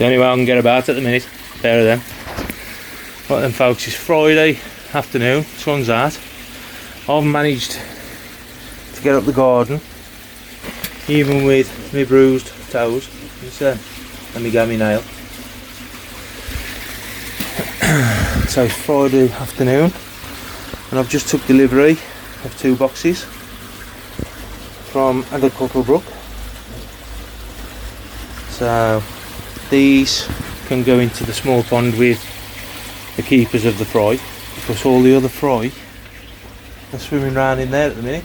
the only way I can get about at the minute. Pair of them. Right then folks, it's Friday afternoon, sun's out. I've managed to get up the garden, even with my bruised toes. Let me go my nail. So it's Friday afternoon, and I've just took delivery of 2 boxes from Cocklebrook. So these can go into the small pond with the keepers of the fry, because all the other fry are swimming around in there at the minute.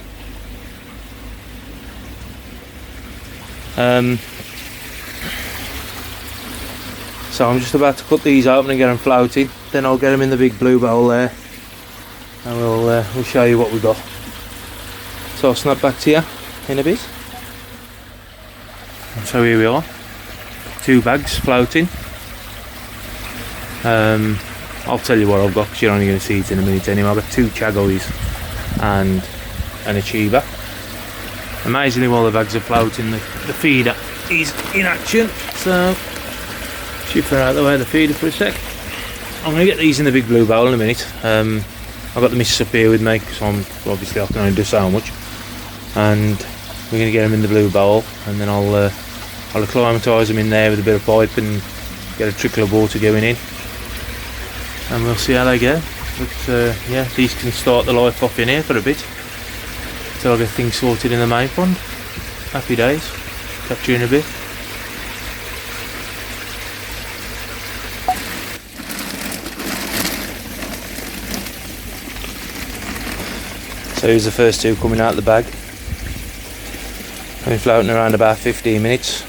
So I'm just about to cut these open and get them floating, then I'll get them in the big blue bowl there, and we'll show you what we got. So I'll snap back to you in a bit. So here we are, 2 bags floating. I'll tell you what I've got, because you're only going to see it in a minute anyway. I've got 2 chagois and an achiever. Amazingly, while the bags are floating, the feeder is in action. So shift her out the way of the feeder for a sec. I'm going to get these in the big blue bowl in a minute. I've got the missus up here with me, because obviously I can only do so much, and we're going to get them in the blue bowl, and then I'll acclimatise them in there with a bit of pipe and get a trickle of water going in, and we'll see how they go. But yeah, these can start the life off in here for a bit until I get things sorted in the main pond. Happy days. Catch you in a bit. So here's the first 2 coming out of the bag. I've been floating around about 15 minutes.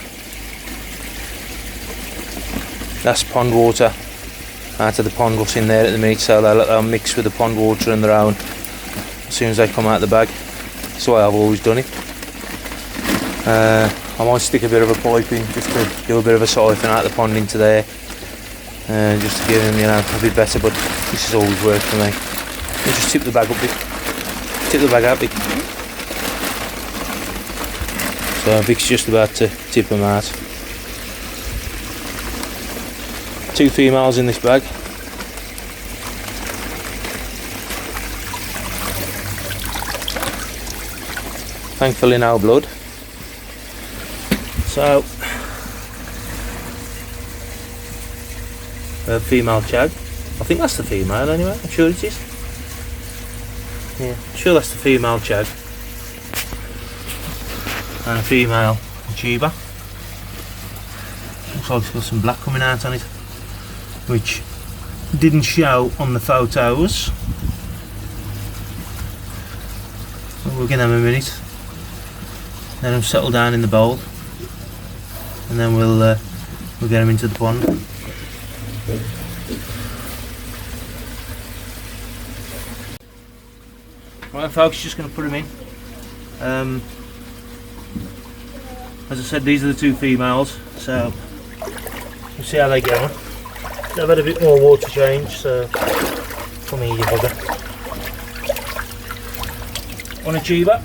That's pond water out of the pond what's in there at the minute, so they'll mix with the pond water and their own as soon as they come out of the bag. That's the way I've always done it. I might stick a bit of a pipe in just to do a bit of a siphon out of the pond into there, just to give them, a bit better, but this has always worked for me. You just tip the bag up a bit. Tip the bag out a bit. So Vic's just about to tip them out. 2 females in this bag. Thankfully no blood. So a female chag. I think that's the female anyway, I'm sure it is. Yeah, I'm sure that's the female chag. And a female achiever. Looks like it's got some black coming out on it, which didn't show on the photos. We'll give them a minute, let them settle down in the bowl, and then we'll get them into the pond. Right folks, just going to put them in. As I said, these are the 2 females, so we'll see how they get on. They've had a bit more water change, so come here you bugger. One achiever.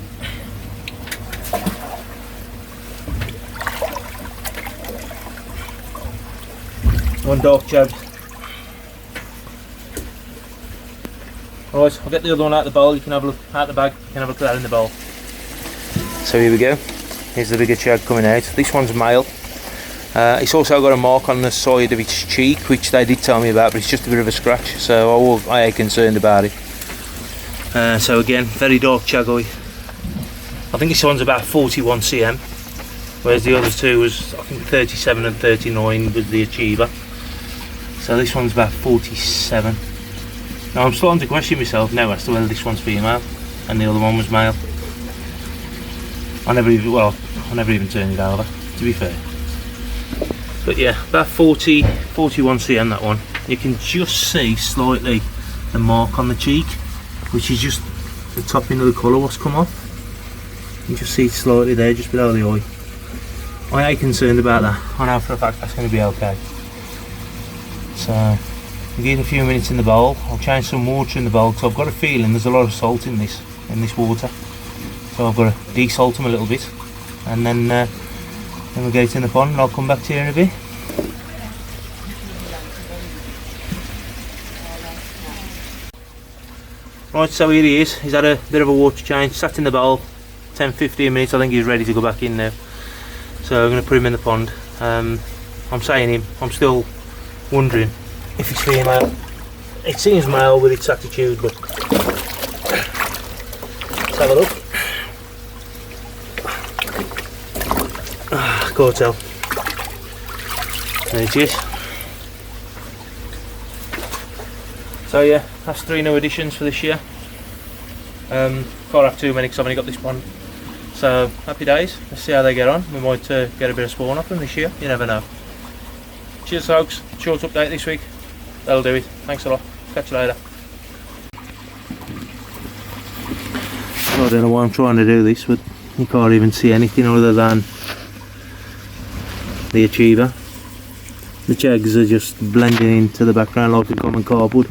One dark chag. Right, I'll get the other one out of the bowl. You can have a look out the bag, you can have a look at that in the bowl. So here we go. Here's the bigger chag coming out. This one's male. It's also got a mark on the side of its cheek, which they did tell me about, but it's just a bit of a scratch, so I ain't concerned about it. So again, very dark chagoi. I think this one's about 41 cm, whereas the other 2 was, I think, 37 and 39 with the achiever. So this one's about 47. Now I'm starting to question myself now as to whether this one's female and the other one was male. I never even turned it over, to be fair. But yeah, about 41 cm that one. You can just see slightly the mark on the cheek, which is just the topping of the colour what's come off. You can just see it slightly there, just below the eye. I ain't concerned about that. I know for a fact that's going to be okay. So I'll give it a few minutes in the bowl. I'll change some water in the bowl, because I've got a feeling there's a lot of salt in this water. So I've got to desalt them a little bit, and then we'll get it in the pond, and I'll come back to you in a bit. Right, so here he is. He's had a bit of a water change, sat in the bowl 10-15 minutes. I think he's ready to go back in now, so I'm going to put him in the pond. I'm saying him, I'm still wondering if it's female. It seems male with its attitude, but let's have a look. Can't tell. There it is. So yeah, that's 3 new additions for this year. Can't have too many because I've only got this one. So happy days. Let's see how they get on. We might get a bit of spawn off them this year. You never know. Cheers folks. Short update this week. That'll do it. Thanks a lot. Catch you later. I don't know why I'm trying to do this, but you can't even see anything other than the achiever. The chegs are just blending into the background like a common cardboard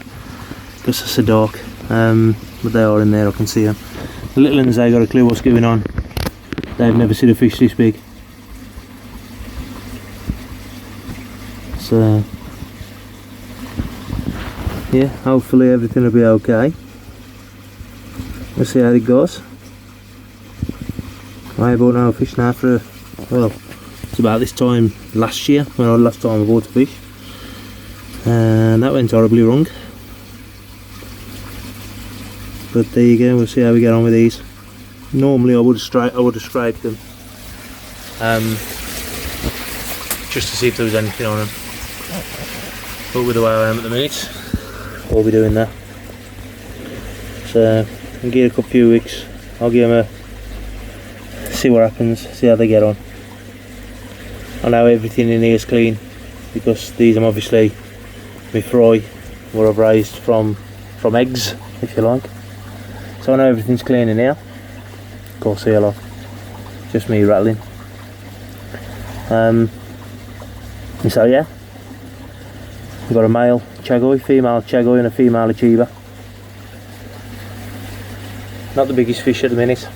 because it's so dark, but they are in there, I can see them. The little ones, they got a clue what's going on. They've never seen a fish this big. So yeah, hopefully everything will be okay. Let's see how it goes. I bought no fish now for, well, it's about this time last year when I last time I bought a fish, and that went horribly wrong. But there you go. We'll see how we get on with these. Normally I would have scraped them, just to see if there was anything on them. But with the way I am at the minute, I'll be doing that. So I'll give it a few weeks. I'll give them a see what happens, see how they get on. I know everything in here is clean because these are obviously my fry where I've raised from eggs, if you like. So I know everything's clean in here. Of course, here lot, just me rattling. So yeah, we've got a male chagoi, female chagoi and a female achiever. Not the biggest fish at the minute.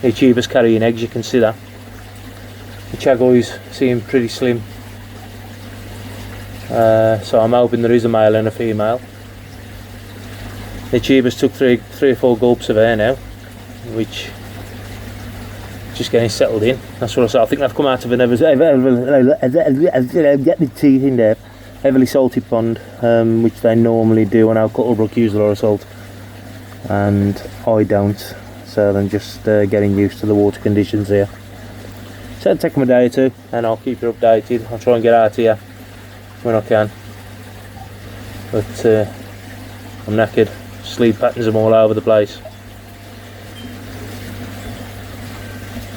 The achiever's carrying eggs, you can see that. The chagois seem pretty slim, so I'm hoping there is a male and a female. The achiever's took three or four gulps of air now, which just getting settled in. That's what I said. I think they've come out of an get the teeth in there, heavily salted pond, which they normally do when our Cuttlebrook use a lot of salt, and I don't. So I'm just getting used to the water conditions here. So it'll take them a day or two and I'll keep you updated. I'll try and get out here when I can. But I'm knackered. Sleep patterns are all over the place.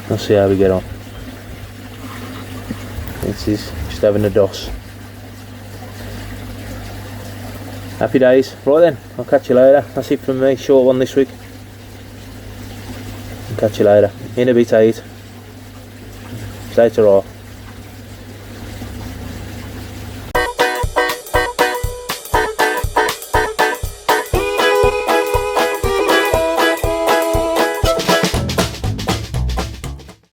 We'll see how we get on. This is just having a doss. Happy days. Right then, I'll catch you later. That's it from me. Short one this week. I'll catch you later. In a bit, 8. Stay to raw.